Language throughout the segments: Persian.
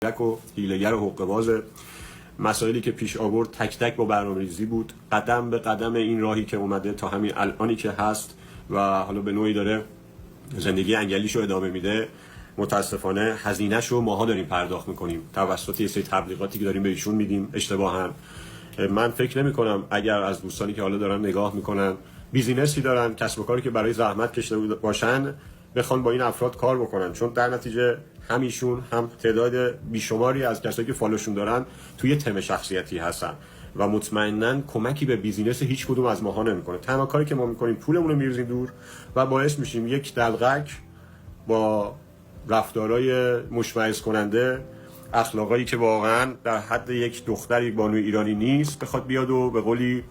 و حیله‌گر و حقه‌باز. مسائلی که پیش آورد تک تک با برنامه‌ریزی بود، قدم به قدم این راهی که اومده تا همین الانی که هست و حالا به نوعی داره زندگی انگلیشو ادامه میده. متاسفانه هزینه‌شو ماها داریم پرداخت میکنیم توسط یه سری تبلیغاتی که داریم به ایشون میدیم اشتباهاً. من فکر نمی کنم اگر از دوستانی که حالا دارن نگاه میکنن بیزینسی دارن، کسب و کاری که برای زحمت کشیده باشن، بخوان با این افراد کار بکنن، چون در نتیجه همیشون هم تعداد بیشماری از کسایی که فالوشون دارن توی تم شخصیتی هستن و مطمئناً کمکی به بیزینس هیچ کدوم از ماها نمیکنه. تنها کاری که ما میکنیم پولمون رو میریزیم دور و باعث میشیم یک دلغک با رفتارهای مشمئز کننده، اخلاقایی که واقعا در حد یک دختر یک بانوی ایرانی نیست بخواد بیاد و به قولی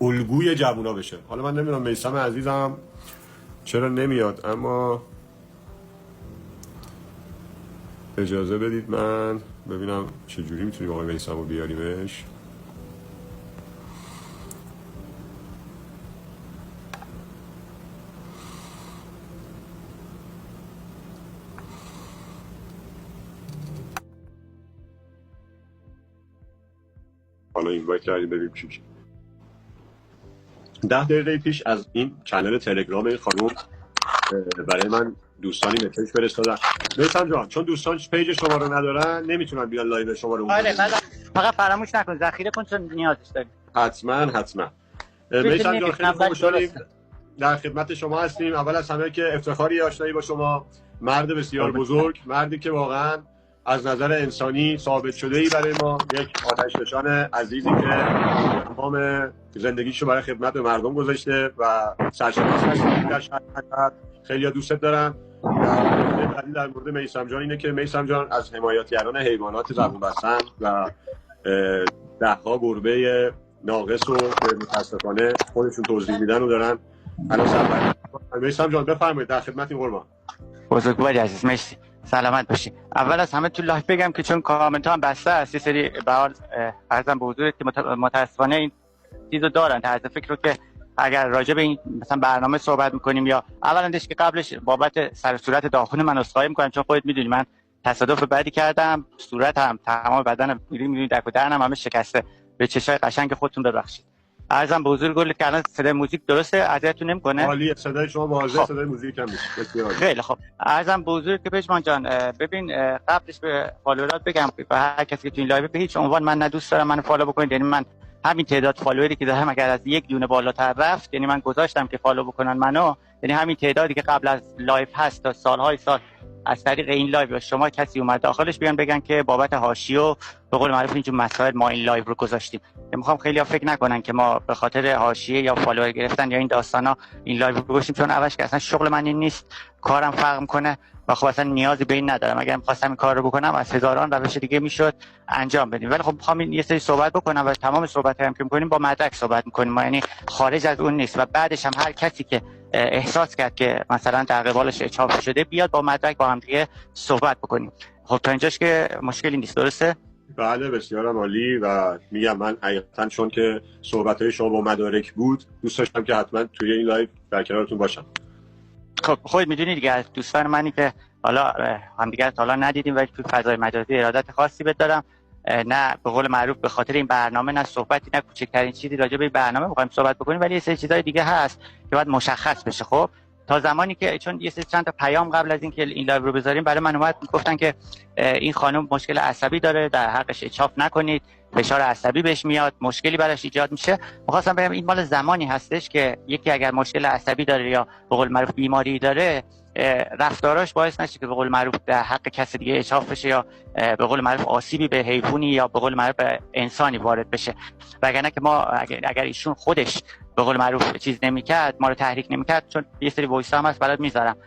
الگوی جوونا بشه. حالا من نمیدونم میثم عزیزم چرا نمیاد، اما اجازه بدید من ببینم چجوری میتونیم آقای میثم رو بیاریمش. حالا اینوایت کردیم ببینیم چی. 10 دقیقه پیش از این چنل تلگرام این خانم برای من دوستانی مسیج فرستادن. میثم جان چون دوستان پیج شما رو ندارن نمیتونن بیان لایو شما رو. آره فقط فراموش نکن ذخیره کن چون نیازش داریم. حتما میثم جان خیلی خوشحالیم در خدمت شما هستیم. اول از همه که افتخاری آشنایی با شما، مرد بسیار بزرگ، مردی که واقعا از نظر انسانی ثابت شده ای برای ما، یک آتش نشان عزیزی که تمام زندگیشو برای خدمت به مردم گذاشته و سرشناس هستیم در شهر. خیلی دوستت دارم. بعدی در مورد میثم جان اینه که میثم جان از حمایتگران حیوانات زبون بستن و ده‌ها گربه ناقص رو متاسفانه خودشون توضیح میدن و دارن الان سفر. میثم جان بفرمایید، در خدمتیم قربان. بزرگواری عزیز، مرسی، سلامت باشی. اول از همه تو لایو بگم که چون کامنت ها هم بسته است یه سری به حال عرضم به حضورت که متاسفانه این چیزو دارن طرز فکر رو که اگر راجع به این مثلا برنامه صحبت میکنیم یا اولندش که قبلش بابت سر صورت داخل من عذرخواهی میکنم، چون خودت میدونی من تصادف بدی کردم، صورتم تمام بدنم میبینی دک و دهنم همه شکسته، به چشای قشنگ خودتون ببخشید. عرضم به حضور گل که الان صدای موزیک درسته اذیتتون نمیکنه؟ عالیه، صدای شما واضحه، صدای موزیک هم نیست. بسیار خیلی خوب. عرضم به حضور که پژمان جان ببین قبلش به فالوورات بگم به هر کسی که تو این لایو به هیچ عنوان من دوست دارم منو فالو بکنید، یعنی من همین تعداد فالووری که دارم اگر از یک دونه بالاتر رفت، یعنی من گذاشتم که فالو بکنن منو، یعنی همین تعدادی که قبل از لایو هست تا سالهای سال از طریق این لایو شما کسی اومد داخلش بیان بگن که بابت حاشیه به قول معروف اینجور مسائل ما این لایو رو گذاشتیم. میخوام خیلی‌ها فکر نکنن که ما به خاطر حاشیه یا فالوور گرفتن یا این داستانا این لایو رو گذاشتیم، چون اولش که اصلا شغل من این نیست، کارم فرق میکنه و خب اصلا نیازی به این ندارم. اگر می‌خواستم این کار رو بکنم از هزاران روش دیگه میشد انجام بدیم، ولی خب می‌خوام یه سری صحبت بکنم و تمام صحبت‌هایی که می‌کنیم با مدرک صحبت می‌کنیم ما، یعنی خارج از اون نیست و بعدش هم هر کسی که احساس کرد که مثلا در قبالش اچاف شده بیاد با مدرک با هم دیگه صحبت بکنیم. خب تا اینجاش که مشکلی نیست، درسته؟ بله بسیار عالی. و میگم من حقیقتا چون که صحبت‌های شما با مدارک بود دوست داشتم که حتما توی این لایو در کنارتون باشم. خب خودت میدونی دیگه از دوستان منی که حالا همدیگه تا حالا ندیدیم ولی توی فضای مجازی ارادت خاصی بهت دارم. نه به قول معروف به خاطر این برنامه نه صحبتی نه کوچکترین چیزی راجع به این برنامه می‌خوایم صحبت بکنیم، ولی یه سری چیزای دیگه هست که باید مشخص بشه. خب تا زمانی که چون یه سری چند تا پیام قبل از اینکه این لایو رو بذاریم برای من اومد گفتن که این خانم مشکل عصبی داره، در حقش اچاف نکنید، فشار عصبی بهش میاد، مشکلی براش ایجاد میشه. می‌خواستم بگم این مال زمانی هستش که یکی اگر مشکل عصبی داره یا به قول معروف بیماری داره، رفتاراش باعث نشه که به قول معروف در حق کسی دیگه اچاف بشه یا به قول معروف آسیبی به حیوانی یا به قول معروف به انسانی وارد بشه. وگرنه که ما اگر ایشون خودش به قول معروف چیز نمی‌کرد، ما رو تحریک نمی‌کرد، چون یه سری وایس هم هست برات میذارم.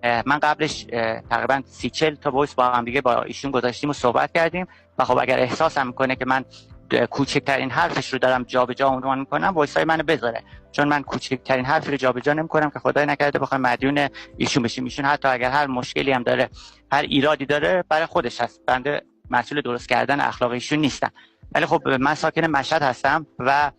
من قبلش تقریبا 30-40 تا وایس با هم دیگه با ایشون گذاشتیم و صحبت کردیم و خب اگر احساسم میکنه که من کوچکترین حرفش رو دارم جابجا عنوان میکنم وایسای منو بذاره، چون من کوچکترین حرفی رو جابجا نمیکنم که خدای نکرده بخوام مدیون ایشون بشیم. ایشون حتی اگر هر مشکلی هم داره، هر ایرادی داره، برای خودش هست، بنده مسئول درست کردن اخلاق ایشون نیستم. ولی خب من ساکن مشهد هستم و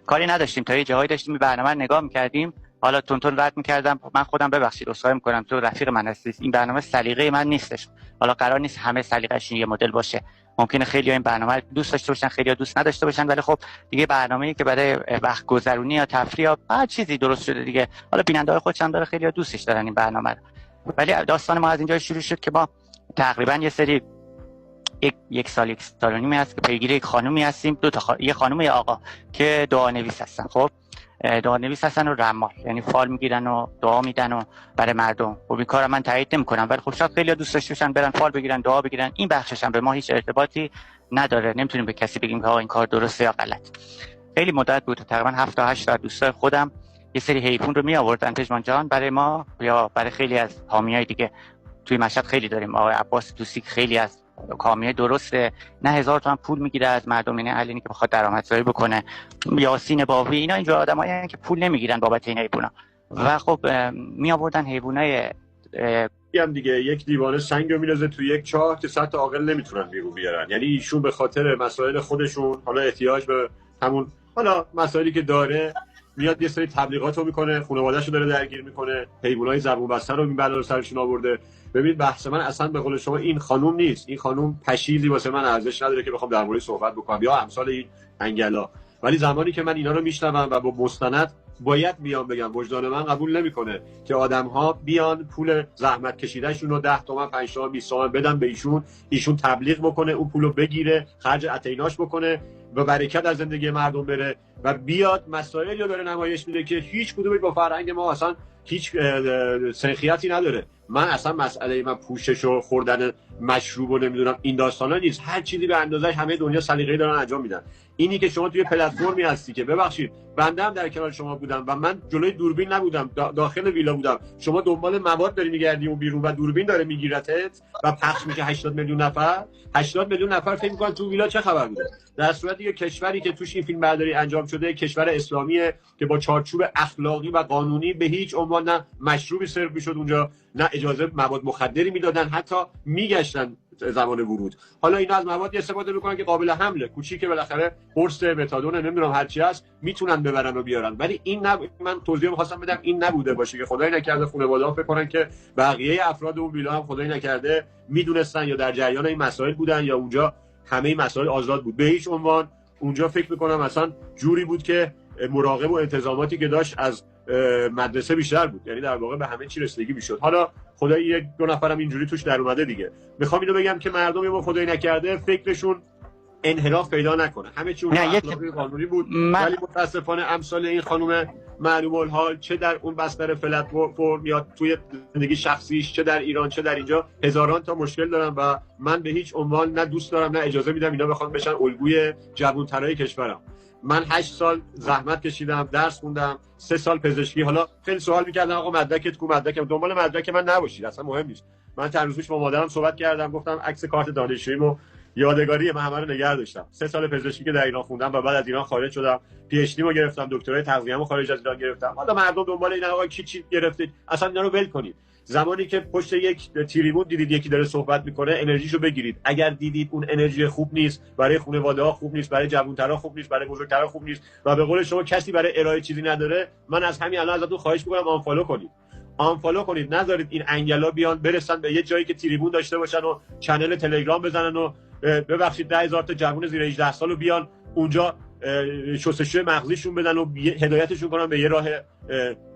کاری نداشتیم تا یه جایی داشتیم برنامه نگاه میکردیم حالا تونتون رد می‌کردم. من خودم ببخشید عذرخواهی می‌کنم، تو رفیق من هستی، این برنامه سلیقه من نیستش. حالا قرار نیست همه سلیقه‌اش یه مدل باشه، ممکنه خیلی‌ها این برنامه رو دوست داشته باشن، خیلی‌ها دوست نداشته باشن، ولی خب دیگه برنامه‌ای که برای وقت گذرونی یا تفریح یا هر چیزی درست شده دیگه. حالا بیننده‌های خودش هم داره، خیلی‌ها دوستش دارن این برنامه رو. ولی داستان ما از اینجا شروع شد که ما تقریبا یه سری یک سال و نیمی هست که پیگیر یک خانومی هستیم، یه خانم یه آقا که دعانویس هستن. خب دعانویس هستن و رمال، یعنی فال میگیرن و دعا میدن و برای مردم. خب این کارو من تایید نمی‌کنم، ولی خب شاید خیلی‌ها دوست داشته باشن برن فال بگیرن، دعا بگیرن. این بخشش هم به ما هیچ ارتباطی نداره، نمیتونیم به کسی بگیم که آقا این کار درسته یا غلط. خیلی مدت بود، تقریبا 7 تا 8 تا دوستای خودم یه سری حیوان رو می آوردن پژمان جان برای ما یا برای خیلی از حامیای دیگه. توی مشهد خیلی داریم، آقای عباس دوستی خیلی از کامیه درسته، نه 1000 تومان پول میگیره از مردم، اینه علنی که بخواد درآمدزایی بکنه. یاسین باوی اینا اینجور آدمایی که پول نمیگیرن بابت این حیونا و خب می آوردن حیوانای هم دیگه. یک دیوانه سنگ رو می‌ریزه تو یک چاه که 100 تا عاقل نمیتونن بیرون بیارن. یعنی ایشون به خاطر مسائل خودشون، حالا احتیاج به همون حالا مسائلی که داره، میاد یه سری تبلیغاتو میکنه، خانواده‌شو داره درگیر میکنه، حیوانای زبون بسته رو این بلا رو سرشون آورده. ببین بحث من اصلا به قول شما این خانوم نیست، این خانوم پشیزی واسه من ارزش نداره که بخوام در موردش صحبت بکنم یا امثال این انگلا. ولی زمانی که من اینا رو میشنوم و با مستند باید بیان بگم، وجدان من قبول نمیکنه که آدم‌ها بیان پول زحمت کشیدهشون رو 10 تومن 5 تومن 20 تومن بدن به ایشون تبلیغ بکنه، اون پولو بگیره خرج اتیناش بکنه و برکت از زندگی مردم بره و بیاد مسائلی رو داره نمایش میده که هیچ کدومی با فرهنگ ما اصلا هیچ سنخیتی نداره. من اصلا مسئله من پوشش و خوردن مشروب و نمیدونم این داستانا نیست، هر چیزی به اندازه همه دنیا سلیقه‌ای دارن انجام میدن. اینی که شما توی پلتفرمی هستی که ببخشید بنده هم در کنار شما بودم و من جلوی دوربین نبودم، داخل ویلا بودم، شما دنبال مواد داری میگردی اون بیرون و دوربین داره میگیرتت و پخش میشه 80 میلیون نفر فکر میکنن تو ویلا چه خبر بوده، در صورتی که کشوری که توش این فیلم برداری انجام شده کشور اسلامیه که با چارچوب اخلاقی و قانونی به هیچ عنوان نه مشروبی سرو میشد اونجا، نه اجازه مواد مخدری میدادن، حتی میگشتن زمان ورود. حالا اینا از موادی استفاده میکنن که قابل حمله، کوچیکه، بالاخره قرص متادون نمیدونم هر چی هست میتونن ببرن و بیارن. ولی این من توضیح می‌خواستم بدم این نبوده باشه که خدای نکرده خانواده‌ها فکر کنن که بقیه افراد اون ویلا هم خدای نکرده میدونستن یا در جریان این مسائل بودن یا اونجا همه این مسائل آزاد بود. به هیچ عنوان اونجا فکر میکنم اصلا جوری بود که مراقب و انتظاماتی که داشت از مدرسه بیشتر بود، یعنی در واقع به همه چی رسیدگی میشد. حالا خدای یک دو نفرم اینجوری توش در اومده دیگه. میخوام اینو بگم که مردم ما خدای نکرده فکرشون انحراف پیدا نکنه، همه چی اون اخلاقی قانونی بود. ولی متاسفانه امثال این خانم معلوم الحال چه در اون بستر پلتفرم یا توی زندگی شخصیش، چه در ایران چه در اینجا، هزاران تا مشکل دارم و من به هیچ عنوان نه دوست دارم نه اجازه میدم اینا بخوام بشن الگوی جوان‌ترای کشورم. من 8 سال زحمت کشیدم، درس خوندم، 3 سال پزشکی. حالا خیلی سوال می‌کردن آقا مدرکت کو؟ مدرکم دنبال مدرک من نباشید، اصلا مهم نیست. من چند روز پیش با مادرم صحبت کردم، گفتم عکس کارت دانشجوییمو یادگاری من همه رو نگه داشتم. 3 سال پزشکی که در ایران خوندم و بعد از ایران خارج شدم، پی اچ دی مو گرفتم، دکترای تغذیه‌مو خارج از ایران گرفتم. حالا مردم دنبال این آقا چی گرفتید؟ اصلا اینا رو ول کنید. زمانی که پشت یک تریبون دیدید یکی داره صحبت میکنه، انرژیشو بگیرید. اگر دیدید اون انرژی خوب نیست، برای خانواده‌ها خوب نیست، برای جوان‌ترا خوب نیست، برای بزرگترا خوب نیست و به قول شما کسی برای ارائه چیزی نداره، من از همین الان ازتون خواهش میکنم آنفالو کنید. نذارید این انگلا بیان برسن به یه جایی که تریبون داشته باشن و چنل تلگرام بزنن و ببخشید 10000 تا جوون زیر 18 سالو بیان اونجا شستشوی مغزیشون بدن و هدایتشون کنن به یه راه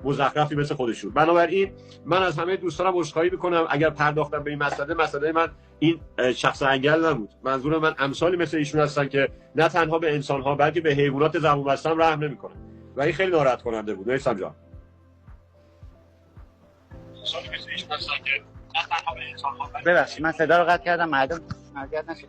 مزخرفی مثل خودشون. بنابراین من از همه دوستانم عذرخواهی میکنم اگر پرداختم به این مسئله من این شخص انگل نبود. منظور من امثالی مثل ایشون هستن که نه تنها به انسان‌ها بلکه به حیوانات زبون بسته هم رحم نمیکنن و این خیلی ناراحت کننده بود. میثم جان، امثالی مثل ایشون هستن که نه تنها به انسان‌ها ببخشید من صدا رو قطع کردم، مردم اذیت نشن.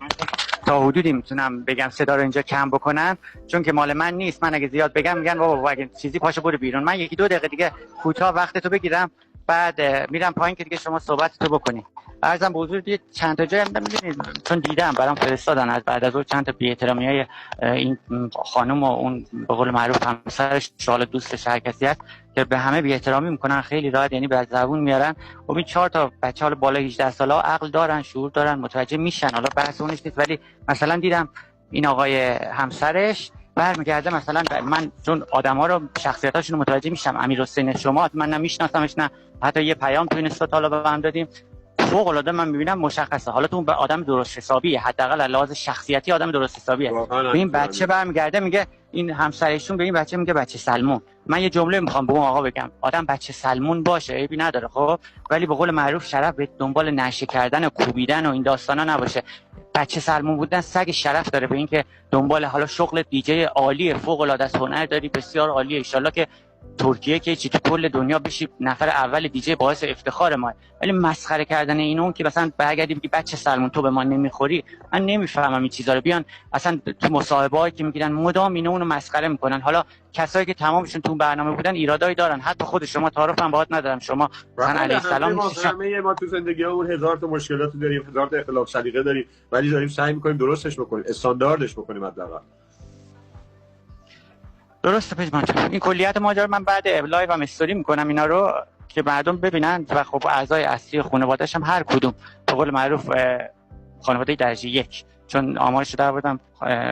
تا حدودی میتونم بگم صدا رو اینجا کم بکنن، چون که مال من نیست. من اگه زیاد بگم میگن بابا اگه چیزی پاشو برو بیرون. من 1-2 دقیقه دیگه کوتاه وقتتو بگیرم، بعد میرم پایین که دیگه شما صحبتتو بکنید. عرضم به حضور دیگه چند تا جایی می‌بینید چون دیدم برام فرستادن از بعد از اون چند تا بی‌احترامیای این خانم و اون به قول معروف همسرش، شال دوستش، هر کسی هست که به همه بی‌احترامی میکنن خیلی راحت، یعنی به زبون میارن. و این 4 تا بچه حالا بالای 18 ساله عقل دارن، شعور دارن، متوجه میشن. حالا بحث اونش نیست، ولی مثلا دیدم این آقای همسرش برمیگرده مثلا من چون آدما رو شخصیتاشون رو متوجه میشم، امیرحسین شما من نمیشناسمش، نه حتی یه پیام تو اینستا حالا به هم دادیم، فوق العاده من میبینم مشخصه. حالا تو اون آدم درست حسابیه، حداقل از لحاظ شخصیتی آدم درست حسابیه. به این بچه برمیگرده میگه، این همسرشون به این بچه میگه بچه سلمون. من یه جمله میخوام به اون آقا بگم، آدم بچه سلمون باشه عیبی نداره خب، ولی به قول معروف شرف به دنبال نشه کردن و کوبیدن و این داستانا نباشه. بچه سلمون بودن سگ شرف داره به این که دنبال حالا شغل دیجی عالی فوق العاده است، هنر داری بسیار عالیه، ان شاءالله که ترکیه که چی تو کل دنیا بشی نفر اول دیجی باعث افتخار ما. ولی مسخره کردن اینو که مثلا برگردی بگی بچه سلمون تو به ما نمیخوری، من نمیفهمم این چیزا رو. بیان اصلا تو مصاحبه‌ای که میگیرن مدام اینو مسخره میکنن. حالا کسایی که تمامشون تو برنامه بودن ایرادایی دارن، حتی خود شما تعارفم باهات ندارم، شما مثلا علیه السلام همه ما تو زندگیمون هزار تا مشکلات داریم، هزار تا اختلاف سلیقه داریم، ولی داریم سعی میکنیم درستش بکنیم، استانداردش بکنیم حداقل. درسته پژمان جان، این کلیت ماجرا. من بعد لایو هم استوری میکنم اینا رو که مردم ببینن و خب اعضای اصلی خانواده‌اش هم هر کدوم به قول معروف خانواده درجه یک، چون آمارش در آوردم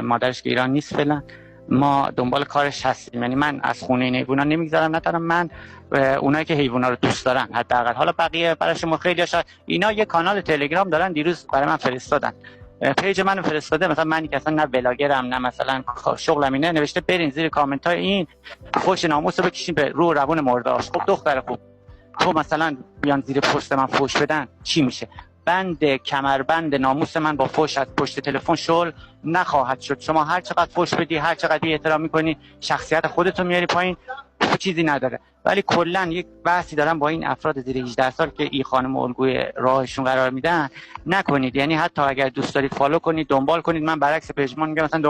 مادرش که ایران نیست فعلا، ما دنبال کارش هستیم. یعنی من از خونه این حیونا نمیگذرم، ندارم من اونایی که حیونا رو دوست دارن حداقل. حالا بقیه برای شما خیلی شاید اینا یه کانال تلگرام دارن، دیروز برای من فرستادن، پیج منو فرستاده، مثلا من که اصلا نه بلاگرم نه مثلا شغلم اینه، نوشته برین زیر کامنت های این فوش ناموس رو بکشین به رو روون مرداش. خب دختر خوب، تو مثلا بیان زیر پست من فوش بدن چی میشه؟ بند کمربند ناموس من با فوش از پشت تلفن شل نخواهد شد. شما هر چقدر فوش بدی، هر چقدر بی احترام میکنی، شخصیت خودتو میاری پایین، چیزی نداره. ولی کلا یک بحثی دارم با این افراد زیر 18 سال که این خانم الگوی راهشون قرار میدن نکنید. یعنی حتی اگر دوست دارید فالو کنید، دنبال کنید. من برعکس پژمان میگم مثلا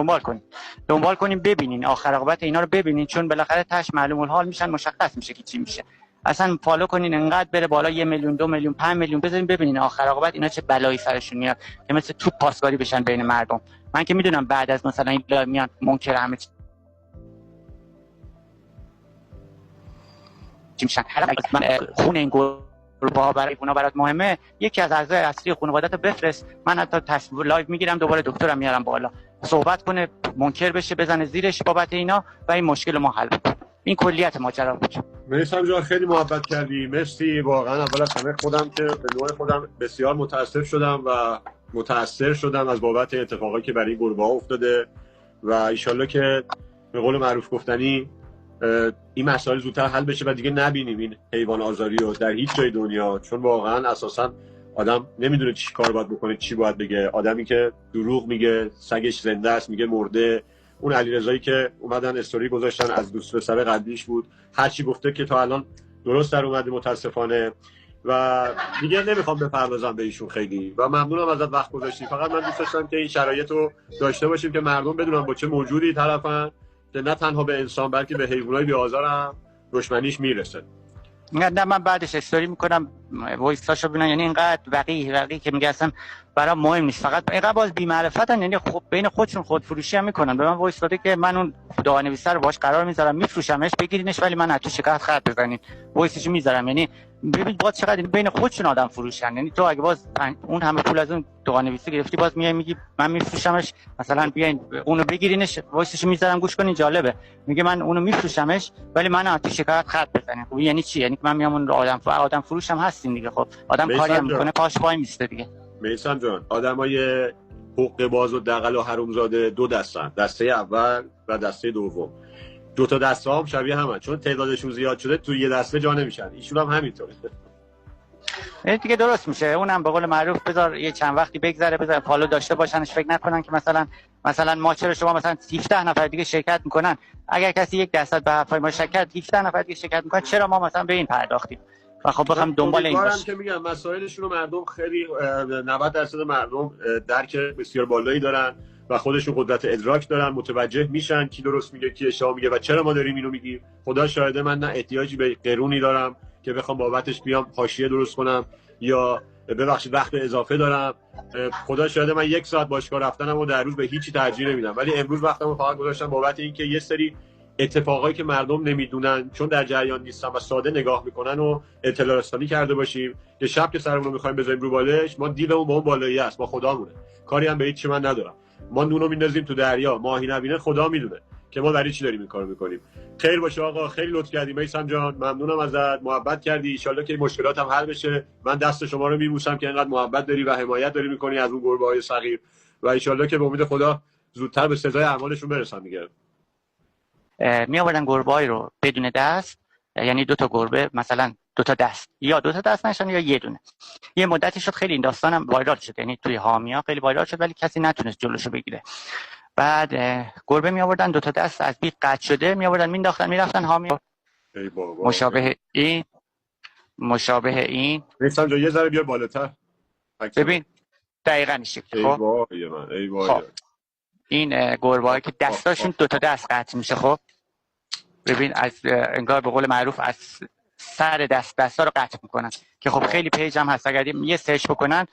دنبال کنید ببینین آخر عاقبت اینا رو ببینین، چون بالاخره تاش معلوم الحال میشن، مشخص میشه که چی میشه. اصلا فالو کنین انقدر بره بالا 1 میلیون 2 میلیون 5 میلیون بذارین ببینین آخر عاقبت اینا چه بلایی سرشون میاد که مثل توپ پاسکاری بشن بین مردم. من که میدونم بعد از مثلا این لایو میان منکر همه چی میشن. خون این گروه ها برای اونا برات مهمه، یکی از اعضای اصلی خانواده‌ت بفرست، من حتی تصویر لایو میگیرم، دوباره دکترم میارم بالا صحبت کنه، منکر بشه، بزنه زیرش بابت اینا و این مشکل ما حل بشه. این کلیت ماجرا بود. میثم جان خیلی محبت کردی، مرسی. واقعا اول از همه خودم که به نوع خودم بسیار متاسف شدم و متاثر شدم از بابت اتفاقایی که برای این گروه ها افتاده و ان شاءالله که به قول معروف گفتنی این مسائل زودتر حل بشه و دیگه نبینیم این حیوان آزاری رو در هیچ جای دنیا، چون واقعا اساسا آدم نمیدونه چی کار باید بکنه، چی باید بگه. آدمی که دروغ میگه، سگش زنده است میگه مرده. اون علیرضایی که اومدن استوری گذاشتن از دوست پسر قبلیش بود، هر چی گفته که تا الان درست در اومده متاسفانه و دیگه نمیخوام بپردازم به ایشون خیلی و ممنونم ازت وقت گذاشتی. فقط من دوست داشتم که این شرایط رو داشته باشیم که مردم بدونن با چه موجودی طرفن، که نه تنها به انسان بلکه به حیوانات بی‌آزار هم دشمنیش میرسه. نه من بعدش استوری میکنم وایساشو ببینن، یعنی اینقدر وقیح که میگه اصلا برای مهم نیست، فقط اینقدر باز بی معرفتن، یعنی خب بین خودشون خودفروشی هم میکنن. به من وایس داده که من اون دعانویسه رو باش قرار میذارم میفروشمش، بگیرینش ولی من تو شکایت خط بزنین، وایسشو میذارم. یعنی ببین باز چقدر بین خودشون آدم فروشن. یعنی تو اگه باز اون همه پول از اون دعانویسه گرفتی، باز میای میگی من میفروشمش، مثلا بیاین اونو بگیرینش وایسشو میذارم گوش کنین. جالبه میگه من اونو میفروشمش ولی من تو شکایت خط بزنین. خب یعنی چی؟ یعنی من میام اون آدم فروش هم هستین دیگه. خب آدم کاری هم میکنه پاش وای میسته دیگه. میثم جان آدمای حقوق باز و دغل و حرومزاده دو دستن، دسته اول و دسته دوم. دو تا دسته هم شبیه همن، چون تعدادشون زیاد شده تو یه دسته جا نمیشن. ایشون هم همینطوره دیگه. درست میشه. اونم به قول معروف بذار یه چند وقتی بگذره، بذار فالو داشته باشنش، فکر نکنن که مثلا ما چرا شما مثلا 17 نفر دیگه شرکت میکنن، اگر کسی 1% به حرفای ما شرکت 17 نفر دیگه شرکت میکنن، چرا ما مثلا به این پرداختیم؟ و خب بخوام دنبال این باشه که میگم مسائلشون رو مردم خیلی 90% مردم درک بسیار بالایی دارن و خودشون قدرت ادراک دارن، متوجه میشن کی درست میگه کی اشتباه میگه و چرا ما داریم اینو میگیم. خدا شاهده من نه احتیاجی به قرونی دارم که بخوام بابتش بیام حاشیه درست کنم یا ببخشید وقت اضافه دارم. خدا شاهده من 1 ساعت باشگاه رفتنمو در روز به هیچی ترجیح نمیدم، ولی امروز وقتمو فقط گذاشتم بابت اینکه یه سری اتفاقایی که مردم نمیدونن چون در جریان نیستن و ساده نگاه میکنن و اطلاع رسانی کرده باشیم که شب که سرمون رو میخوایم بذاریم رو بالش، ما دیلمون با اون بالایی است، با خدامونه، کاری هم به هیچ چی من ندارم. ما نونو میندازیم تو دریا، ماهی نبینه خدا میدونه که ما برای چی داریم این کارو میکنیم. خیر باشه آقا، خیلی لطف کردی میثم جان، ممنونم ازت، محبت کردی. ان شاءالله که این مشکلات هم حل بشه. من دست شما رو میبوسم که اینقدر محبت داری و حمایت داری میکنی از اون گربه‌های صغیر و ان شاءالله که به امید خدا زودتر به سزای اعمالشون برسن دیگه. می آوردن گربه‌ای رو بدون دست، یعنی 2 تا گربه مثلا 2 تا دست، یا 2 تا دست نشن یا یه دونه. یه مدتی شد خیلی این داستانم وایرال شد، یعنی توی حامیا خیلی وایرال شد ولی کسی نتونست جلوشو بگیره. بعد گربه می آوردن 2 تا دست از بیخ قطع شده، می آوردن مینداختن میرفتن حامیا. ای بابا، مشابه این میثم جان یه ذره بیار بالاتر ببین دقیقاً این شکل. خب ای وای خب این گربه‌ای که دستاشون 2 تا دست قطع میشه، خب ببین از انگار به قول معروف از سر دستا رو قطع میکنن که خب خیلی پیج هم هست، اگر یه سرچ بکنن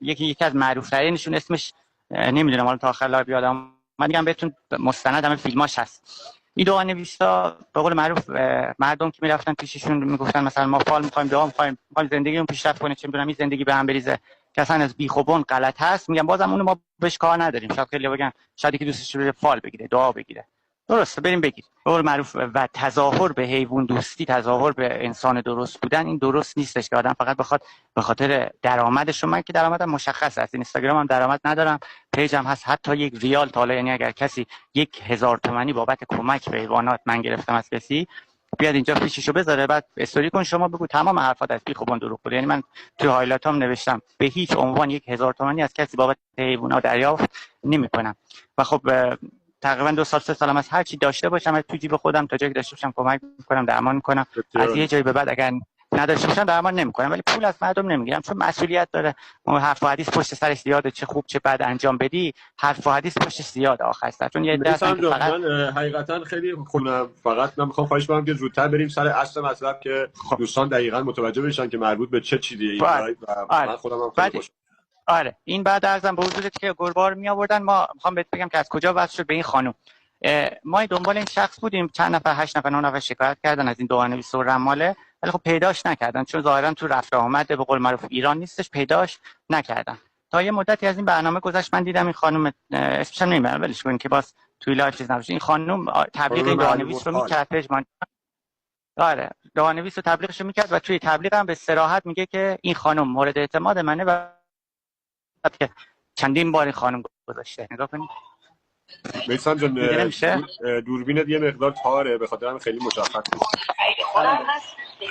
یکی از معروف ترینشون اسمش نمیدونم حالا تا آخر لایو یادم من میگم بهتون، مستند همه فیلماش هست. این دعانویسا به قول معروف مردم که میرفتن پیششون میگفتن مثلا ما فال میخوایم، دعا میخوایم زندگیمون پیشرفت کنه، چه میدونم این زندگی به هم بریزه که اصلا از بیخوبون غلط هست. میگم بازم اونو ما بهش کار نداریم، شاید خیلی بگن شاید که دوستش رو فال بگیره، دعا بگیره، درسته بریم بگیر به قول معروف. و تظاهر به حیوان دوستی، تظاهر به انسان درست بودن، این درست نیستش که آدم فقط بخواد به خاطر درآمدش. من که درآمدم مشخص است، اینستاگرامم درآمد ندارم، پیجم هست، حتی 1 ریال تا حالا، یعنی اگر کسی 1000 تومانی بابت کمک به حیوانات من گرفتم از کسی، بیاد اینجا فیششو بذاره بعد استوری کن، شما بگو تمام حرفات از بیخوبون دروغ بود. یعنی من توی هایلایتام نوشتم به هیچ عنوان 1000 تومانی از کسی بابت حیوانات دریافت نمی‌کنم. و خب تقریبا 2 سال 3 سالم از هر چی داشته باشم تو جیب خودم تا جایی که داشته باشم کمک می‌کنم، درمان می‌کنم. از یه جایی به بعد اگر نداشته باشم درمان نمی‌کنم، ولی پول از مردم نمیگیرم چون مسئولیت داره. ما حرف و حدیث پشت سرش زیاده، چه خوب چه بد انجام بدی حرف و حدیث پشتش زیاد آخر سر. چون یه دست فقط من حقیقتا خیلی خونم، فقط من می‌خوام خواهش کنم که زودتر بریم سر اصل مطلب که دوستان دقیقاً متوجه بشن که مربوط به چه چیزیه این لایو و من خودم هم خیلی خوشم. آره این بعد ارزم به حضورت که گربه رو میآوردن. ما میخوام بهت بگم که از کجا وصل شد به این خانم. ما دنبال این شخص بودیم، چند نفر 8 نفر 9 نفر شکایت کردن از این دعانویس و رماله، ولی خب پیداش نکردن چون ظاهرا تو رفت آمد به قول معروف ایران نیستش، پیداش نکردن. تا یه مدتی از این برنامه گذشت من دیدم این خانم اسمش نمیبرم ولش کن که باز توی لایو چیز نباشه، این خانم تبلیغ این دعانویس رو میکرد پژمان. آره دعانویس رو تبلیغش رو میکرد و توی تبلیغ هم به صراحت میگه که این خانم مورد اعتماد منه و که چندین بار این خانم گذاشته. نگاه کنید میثم جان دوربینت یه مقدار تاره به خاطر همین خیلی مشخص نیست.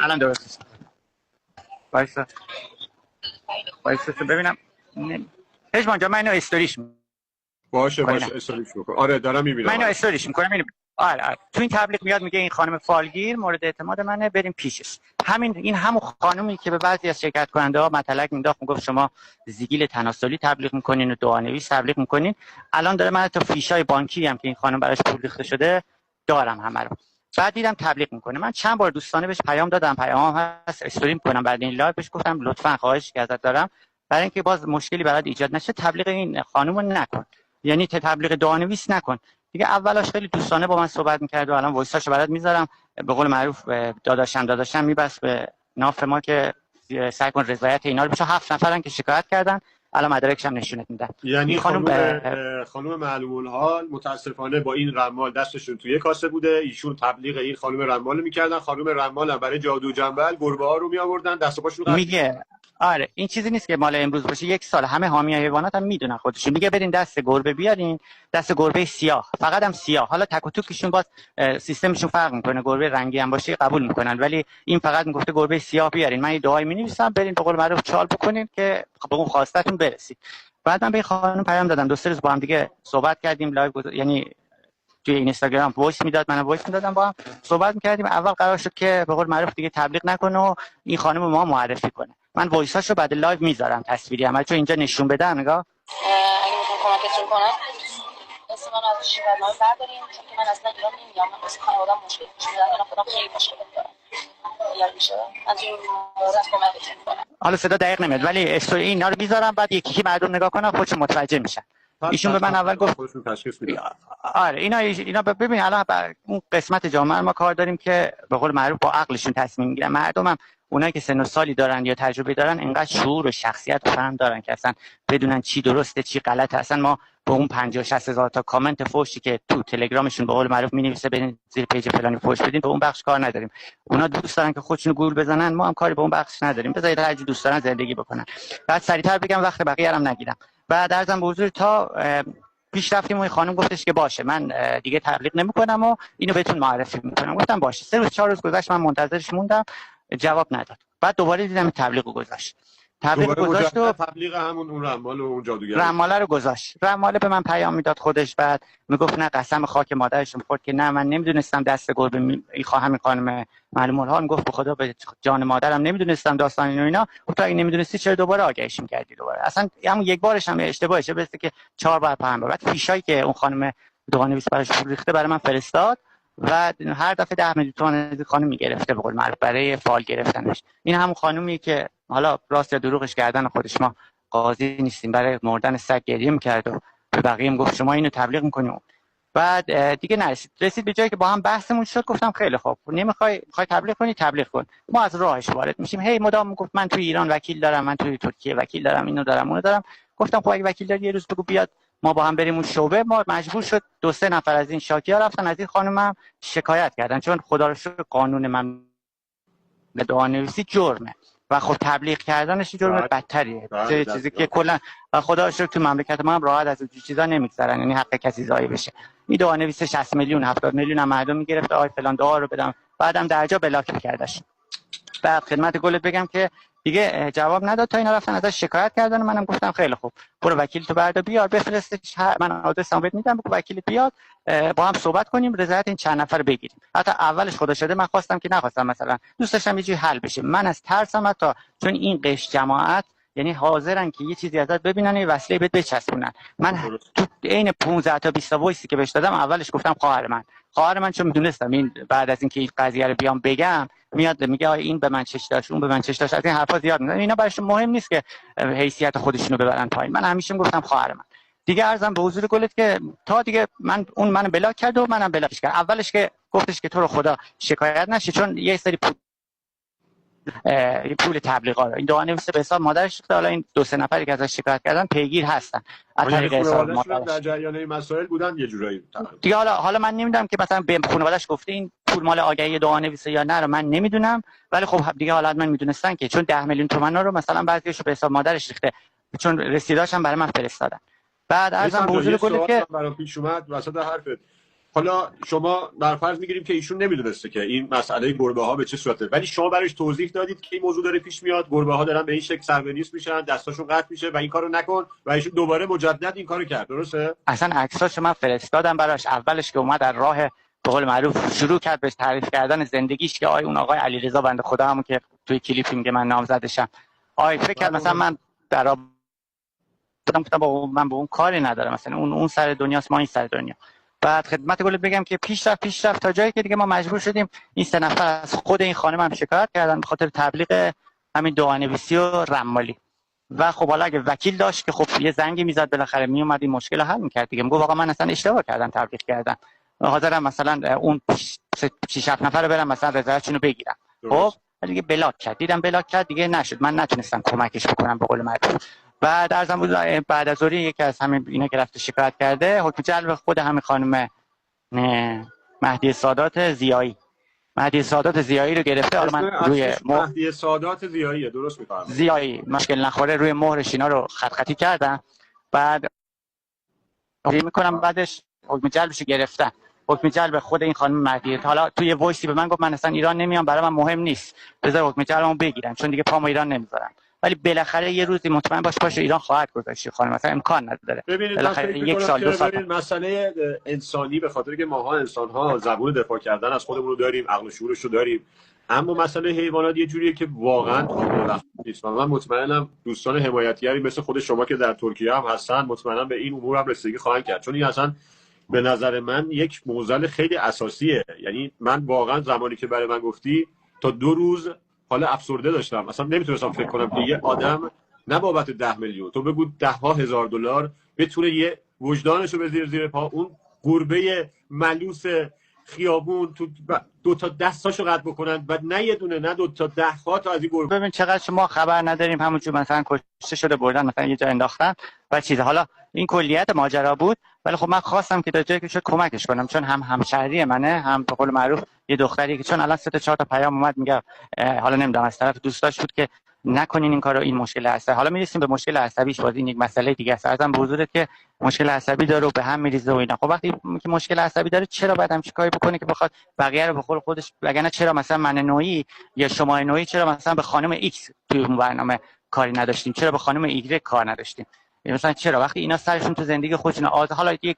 الان درست وایسا ببینم. پژمان جان من اینو استوریش باشه استوریش بکن. آره دارم میبینم. من اینو استوریش میکنم. آره تو این تبلیغ میاد میگه این خانم فالگیر مورد اعتماد منه بریم پیشش. این همون خانومی که به بعضی از شرکت کننده ها مطلق مینداخت میگفت شما زیگیل تناسلی تبلیغ میکنین و دعانویس تبلیغ میکنین. الان داره من تا فیشای بانکی هم که این خانم براش پول ریخته شده دارم همه رو. بعد دیدم تبلیغ میکنه. من چند بار دوستانه بهش پیام دادم، پیامم هست استوری میکنم بعد این لایو بهش گفتم لطفا خواهش ازت دارم برای اینکه باز مشکلی برات ایجاد نشه تبلیغ این خانومو نکن، یعنی تبلیغ دعانویس نکن دیگه. اولاش خیلی دوستانه با من صحبت میکرد و الان وایساشو برات میذارم. به قول معروف داداشم میبست به ناف ما که سعی کن رضایت اینا رو بشه. 7 نفرن که شکایت کردن، الان مدارکش هم نشونت میدن. یعنی خانم معلوم الحال متاسفانه با این رمال دستشون توی کاسه بوده، ایشون تبلیغ این خانم رمال میکردن، خانم رمال هم برای جادو جنبل گربه ها رو میآوردن دست و پاشون میگه. آره این چیزی نیست که مال امروز باشه، 1 سال همه حامی حیوانات هم میدونن خودشون. میگه برین دست گربه بیارین، دست گربه سیاه، فقط هم سیاه. حالا تک و توکشون باز سیستمشون فرق میکنه، گربه رنگی هم باشه قبول میکنن، ولی این فقط میگفته گربه سیاه بیارین. من یه دعایی مینویسم برین به قول معروف چال بکنین که به اون خواستتون برسید. بعد من به خانم پیام دادم، 2 روز با هم دیگه صحبت کردیم لایو، یعنی توی اینستاگرام وایس میداد منم وایس میدادم، با هم صحبت میکردیم. اول قرار شد که به قول معروف دیگه تبلیغ نکنه و این خانم ما معرفی کنه. من وایساشو بعد لایو میذارم تصویری عمل چون اینجا نشون بدم. نگاه اگه میتونم کمکتون کنم اسم من از شیبرنامه بردارین چون که من اصلا ایران نمیام، من واسه خانواده‌ام مشکل پیش میاد، من خودم خیلی مشکل دارم. یاد میشه از این مورد کمکتون کنم. حالا صدا دقیق نمیاد ولی استوری اینا رو میذارم بعد یکی که مردم نگاه کنن خودشون متوجه میشن. ایشون به من اول گفت آره اینا ببین الان اون قسمت جامعه ما کار داریم که به قول معروف با عقلشون تصمیم میگیرن. مردمم اونایی که سن و سالی دارن یا تجربه دارن انقدر شعور و شخصیت و فهم دارن که اصلا بدونن چی درسته چی غلطه. اصلا ما به اون 50 60 هزار تا کامنت فوشی که تو تلگرامشون به قول معروف می‌نویسه برین زیر پیج فلانی فوش بدین، به اون بخش کار نداریم. اونا دوست دارن که خودشونو گول بزنن، ما هم کاری به اون بخش نداریم. بذارید هر چی دوست دارن زندگی بکنن. بعد سریعتر بگم وقت بقیه هم نگیرم. بعد عرضم به حضور تا پیش رفتیم و این خانم گفتش که باشه من دیگه تبلیغ نمی‌کنم و اینو بهتون معرفی می‌کنم. گفتم باشه. 3 روز 4 روز گذشت، من منتظرش موندم، جواب نداد. بعد دوباره دیدم تبلیغو گذاشت. تبلیغ گذاشت و تبلیغ همون اون رمال و اون جادوگر رماله رو گذاشت. رماله به من پیام میداد خودش، بعد میگفت نه قسم خاک مادرش میخورد که نه من نمیدونستم دست گربه همین خانم معلوم الحال میگفت به خدا به جان مادرم نمیدونستم داستان اینو اینا. گفت اگه نمیدونستی چرا دوباره آگهیش میکردی دوباره؟ اصلا همون یک بارش هم اشتباهشه، بس که 4 بار پیام. بعد فیشایی که اون خانم دوغانویس براش پول ریخته برای من فرستاد و هر دفعه 10 میلیون تومان از خانم میگرفته به قول معروف برای فال گرفتنش. این همون خانومیه که حالا راست یا دروغش کردن خودش، ما قاضی نیستیم، برای مردن سگ گریه میکرد و به بقیه میگفت شما اینو تبلیغ میکنیم. بعد دیگه نرسید، رسید به جایی که با هم بحثمون شد. گفتم خیلی خوب، میخوای تبلیغ کنی تبلیغ کن، ما از راهش وارد میشیم. هی مدام میگفت من توی ایران وکیل دارم، من توی ترکیه وکیل دارم، اینو دارم اونو دارم. گفتم خب اگه وکیل داری یه روز بگو بیاد ما با هم بریم اون شعبه. ما مجبور شد 2-3 نفر از این شاکیا رفتن از این خانمم شکایت کردن، چون خدا رو شکر قانون من دعانویسی جرمه و خب تبلیغ کردنش جرم بدتریه، چیزی که کلا خدا رو شکر تو مملکت ما هم راحت از این چیزا نمیگذرن، یعنی حق کسی ضایع بشه. این دعانویس 60 میلیون 70 میلیون هم مردم میگرفت، آی فلان دعا رو بدم، بعدم درجا بلاک کردش. بعد خدمت گلت بگم که دیگه جواب نداد تا اینا رفتن ازش شکایت کردن. منم گفتم خیلی خوب برو وکیل تو بردا بیار بفرستش، من آدرسمو بهت میدم، بگو وکیلت بیاد با هم صحبت کنیم رضایت این چند نفر بگیریم. حتی اولش خدا شده من خواستم که نخواستم، مثلا دوست داشتم یه جوری حل بشه. من از ترسم حتی، چون این قش جماعت یعنی حاضرن که یه چیزی ازت ببینن یه وسیله بهت بچسبونن. من تو عین 15 تا 20 تا وایسی که بهش دادم اولش گفتم خواهر من چون میدونستم این بعد از اینکه این قضیه رو بیام بگم میاد میگه این به من چش داشت اون به من چش داشت، از این حرفا زیاد میزنه. اینا براشون مهم نیست که حیثیت خودشونو ببرن پایین. من همیشه میگفتم خواهر من. دیگه عرضم به حضور گلت که تا دیگه منو بلاک کرد و منم بلاکش کردم. اولش که گفتش که تو رو خدا شکایت نشی، چون یه سری پول تبلیغات این دعانویس به حساب مادرش ریخته. حالا این 2-3 نفری که ازش شکایت کردن پیگیر هستن از طریق حساب مادرش. در جریان این مسائل بودن یه جورایی دیگه حالا من نمیدونم که مثلا به خانواده‌اش گفته این پول مال آگهی دعانویس یا نه رو من نمیدونم، ولی خب دیگه حالا من میدونستن که چون 10 میلیون تومان رو مثلا بعضیشو به حساب مادرش ریخته، چون رسیداش هم برای من فرستادن. بعد ارزم به حضور گلت که برام پیش اومد وسط حرفت. حالا شما در فرض میگیریم که ایشون نمیدونسته که این مسئله گربه ها به چه صورته، ولی شما براش توضیح دادید که این موضوع داره پیش میاد، گربه ها دارن به این شکل سربنیس میشن، دستاشون قطع میشه و این کارو نکن، و ایشون دوباره مجدد این کارو کرد. درسته؟ اصلا عکساشو من فرستادم براش. اولش که اومد در راه به قول معروف شروع کرد به تعریف کردن زندگیش که اون آقای علیرضا بنده خدا همون که توی کلیپ میگه من نامزدشم، فکر کرد مثلا من در من با اون کاری ندارم، مثلا اون سر دنیاست ما این سر دنیا. بعد خدمت گلت بگم که پیش رفت تا جایی که دیگه ما مجبور شدیم این 3 نفر از خود این خانم هم شکایت کردن به خاطر تبلیغ همین دعانویسی و رمالی. و خب حالا اگه وکیل داشت که خب یه زنگی میزد بالاخره میومد این مشکل رو حل میکرد دیگه. میگه آقا من اصلا اشتباه کردم تبلیغ کردم، حاضرم مثلا اون 6-7 نفر رو برم مثلا رضایتشون رو بگیرم. خب دیگه بلاک کرد دیگه نشد، من نتونستم کمکش بکنم به قول معروف. بعد ارزم بود بعد از ظهر یکی از همین اینا که رفته شکایت کرده حکم جلب خود همین خانم مهدی سادات زیایی رو گرفته. حالا من روی مهدی سادات زیایی درست می‌فهمم زیایی مشکل نخوره روی مهرش اینا رو خطی کردم. بعد میکنم بعدش حکم جلبش گرفتن، حکم جلب خود این خانم مهدی. حالا توی وایسی به من گفت من اصلا ایران نمیام، برای من مهم نیست، بذار حکم جلبمو بگیرن چون دیگه پامو ایران نمیذارن. ولی بالاخره یه روزی مطمئن باش ایران خواهد گذاشت خانم، مثلا امکان نداره. بالاخره 1 سال 2 سال مسئله انسانی، به خاطر که ماها انسان‌ها زبون دفاع کردن از خودمون رو داریم، عقل و شعورش رو داریم، اما مسئله حیوانات یه جوریه که واقعا قابل وقت نیست. من مطمئنم دوستان حمایتگری مثل خود شما که در ترکیه هم هستن مطمئنم به این امور هم رسیدگی خواهند کرد، چون این اصلا به نظر من یک معضل خیلی اساسیه. یعنی من واقعا زمانی که برای من گفتی تا 2 روز حالا افسرده داشتم، اصلا نمیتونستم فکر کنم که یه آدم نه بابت 10 میلیون تو بگو 10,000 دلار بتونه یه وجدانشو به زیر پا اون گربه ملوس خیابون تو دو تا دستاشو قطع بکنن، بعد نه یه دونه نه دو تا، 10 تا از این گربه. ببین چقدر شما خبر نداریم، همونجور مثلا کشته شده بردن مثلا یه جا انداختن و چیز. حالا این کلیت ماجرا بود، ولی خب من خواستم که تا جایی که شد کمکش کنم، چون هم همشهری منه، هم به قول معروف یه دختری که چون الان 3 تا 4 تا پیام اومد میگه حالا نمیدونم از طرف دوستاش بود که نکنین این کارو، این مشکل عصبی. حالا میرسیم به مشکل عصبیش، باز این یک مسئله دیگه است. ازم به حضورت که مشکل عصبی داره و به هم میریزه و اینا. خب وقتی که مشکل عصبی داره چرا بعد همچین کاری بکنه که بخواد بقیه رو به قول خودش، وگرنه چرا مثلا من نوعی یا شما نوعی چرا مثلا به خانم ایکس توی اون برنامه کاری نداشتیم، چرا به خانم ایگرگ کار نداشتیم؟ مثلا چرا وقتی اینا سرشون تو زندگی خودشون حالا یک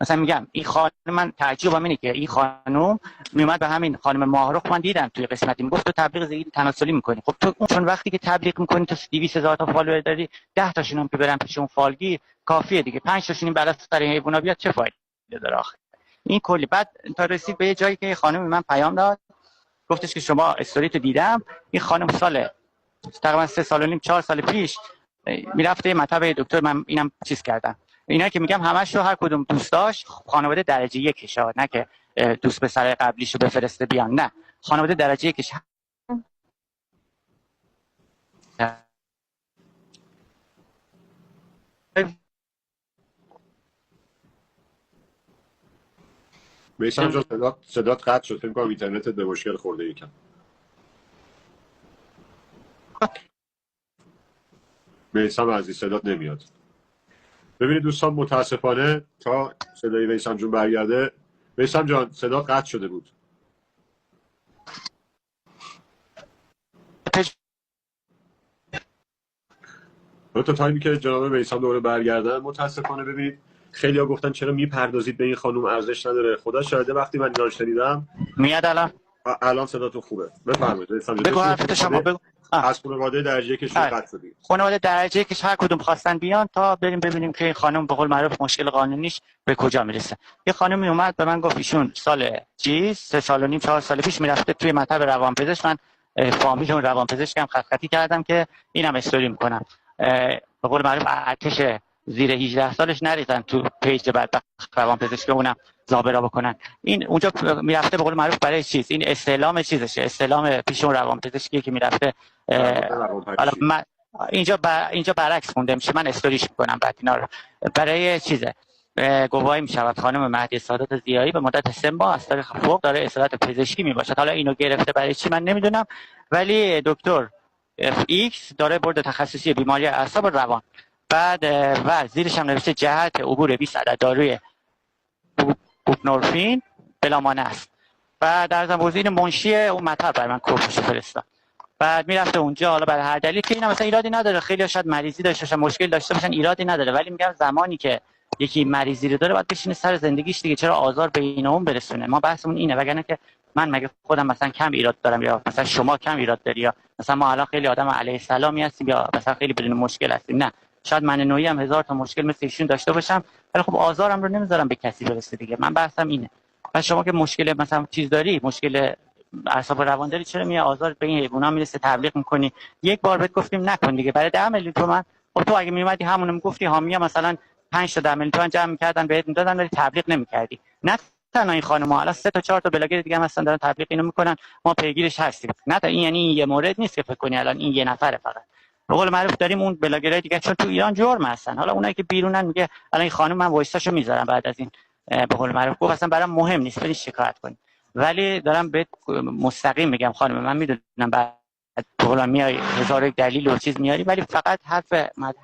مثلا میگم این خانم، من تعجبم اینه که این خانم میومد به همین خانم ماهرخ، من دیدم توی قسمتی میگفت تو تبلیغ زندگی تناسلی میکنی. خب تو چون وقتی که تبلیغ میکنی تو 200,000 تا فالوور داری، 10 تاشون هم که برن پیش اون فالگیر کافیه دیگه، 5 تاشون این برای سر حیونا بیاد چه فایده داره آخه؟ این کلی. بعد تا رسید به یه جایی که خانم من پیام داد، گفتش که شما استوری تو دیدم، این خانم سال تقریبا 3 سال و نیم 4 سال پیش میرفته مطب دکتر، من اینم چیز کردم. اینا که میگم همش رو هر کدوم دوست داشت خانواده درجه 1 نه که دوست پسر قبلیشو بفرسته بیان، نه، خانواده درجه 1. میسم جان صدات قطع شد، فکر کنم اینترنتت به مشکل خورده یکم. میسم عزیز صدات نمیاد. ببینید دوستان، متاسفانه تا صدای میسم جون برگرده، میسم جان صدات قطع شده بود. تا تایمی که جناب میسم دوباره برگردن، متاسفانه ببینید خیلی‌ها گفتن چرا میپردازید به این خانم، ارزش نداره. خدا شاهده وقتی من اینا رو شنیدم. میاد الان صداتون خوبه، بفرمایید. بگو حرفت شما بگو. از خانواده درجه که شما قطع شدید. خانواده درجه که هر کدوم خواستن بیان تا بریم ببینیم که این خانم به قول معروف مشکل قانونیش به کجا میرسه. یه خانمی اومد به من گفت ایشون سال 3 سال و نیم 4 سال پیش میرفته توی مطب روانپزشک. من فامیل اون روانپزشکم خطی کردم که اینم استوری میکنم. به قول معروف ارتش زیر 18 سالش نریزن تو پیج بعد روانپزشک اونم زابرا بکنن. این اونجا میرفته به قول معروف برای چیز، این استعلام چیزشه، استعلام پیش اون روانپزشکی که میرفته. حالا من اینجا برعکس خونده میشه، من استوریش میکنم بعد اینا رو برای چیزه گواهی میشود خانم مهدی سعادت ضیایی به مدت 3 ماه از طریق فوق داره اصالت پزشکی میباشد. حالا اینو گرفته برای چی من نمیدونم، ولی دکتر ایکس داره برد تخصصی بیماری اعصاب و روان. بعد و زیرش هم نوشته جهت عبور 20 عدد داروی بوپنورفین بلا مانع است. و در ضمن وزیر منشی اون مطلب برای من کپیش فرستاد. بعد میرفته اونجا، حالا برای هر دلیل که اینا مثلا ایرادی نداره، خیلی شاید مریضی داشته باشن، مشکل داشته باشن، ایرادی نداره، ولی میگم زمانی که یکی مریضی رو داره باید بشینه سر زندگیش دیگه، چرا آزار به این اون برسونه؟ ما بحثمون اینه، وگرنه که من مگه خودم مثلا کم ایراد دارم یا مثلا شما کم ایراد داری، یا مثلا ما الان خیلی آدم علیه السلامی هستیم یا مثلا خیلی بدون مشکل هستیم؟ نه، شاید من نوعی هم 1000 تا مشکل مثل ایشون داشته باشم، ولی خب آزارم رو نمیذارم به کسی برسه دیگه. من بحثم اینه. و شما که مشکل مثلا چیز داری، مشکل اعصاب روان داری، چرا می آزار به این حیونا میرسه تبلیغ میکنی؟ یک بار بهت گفتیم نکن دیگه، برای 10 میلیون تومان. خب تو اگه میومدی همونو میگفتی، حامیه مثلا 5 تا 10 میلیون تومان جمع میکردن بهت میدادن، ولی تبلیغ نمیکردی. نه تنها این خانم‌ها، الان 3 تا 4 تا بلاگر دیگه هم هستن دارن تبلیغ اینو میکنن، ما پیگیرش هستیم. نه تا این یعنی این یه مورد نیست که فکر کنی الان این یه نفره فقط. به قول معروف داریم اون بلاگرای دیگه، چون تو ایران جرم هستن. حالا اونایی که بیرونن میگه الان این خانم من وایساشو میذارم بعد از این، به قول معروف گفت اصلا برام مهم نیست برید شکایت کنید، ولی دارم به مستقیم میگم خانم من میدونم بعد به قول میای 1000 دلیل و چیز میاری، ولی فقط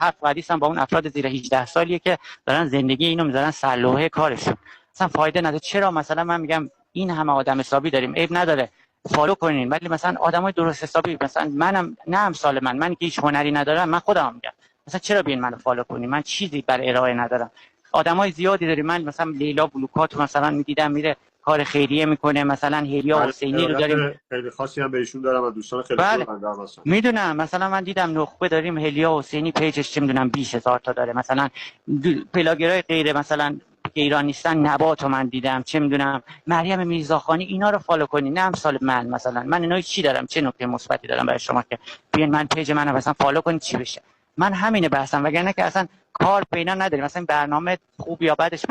حرف حدیثم با اون افراد زیر 18 سالیه که دارن زندگی اینو میذارن سلوحه کارشون، اصلا فایده نداره. چرا مثلا من میگم این همه آدم حسابی داریم، عیب نداره فالو کنین، ولی مثلا آدمای درست حسابی، مثلا منم نه امثال من که هیچ هنری ندارم، من خودم میگم مثلا چرا بیان منو فالو کنین، من چیزی برای ارائه ندارم. آدمای زیادی داریم، من مثلا لیلا بلوکات مثلا میدیدم میره کار خیریه میکنه، مثلا هلیا حسینی رو داریم خیلی خاصی هم بهشون دارم و دوستان خیلی خوبم هستن. میدونم مثلا من دیدم نخبه داریم، هلیا حسینی پیجش چه میدونم 20000 تا داره، مثلا پلاگرای غیر مثلا که ایران نیستن نباتو من دیدم، چه میدونم مریم میرزاخانی، اینا رو فالو کنین. نه امثال من، مثلا من اینا چی دارم، چه نکته مثبتی دارم برای شما که بیان من پیج منو مثلا فالو کنید چی بشه؟ من همینه بحثم، وگرنه که اصلا کار پیدا نداریم، مثلا برنامه خوب یا بدش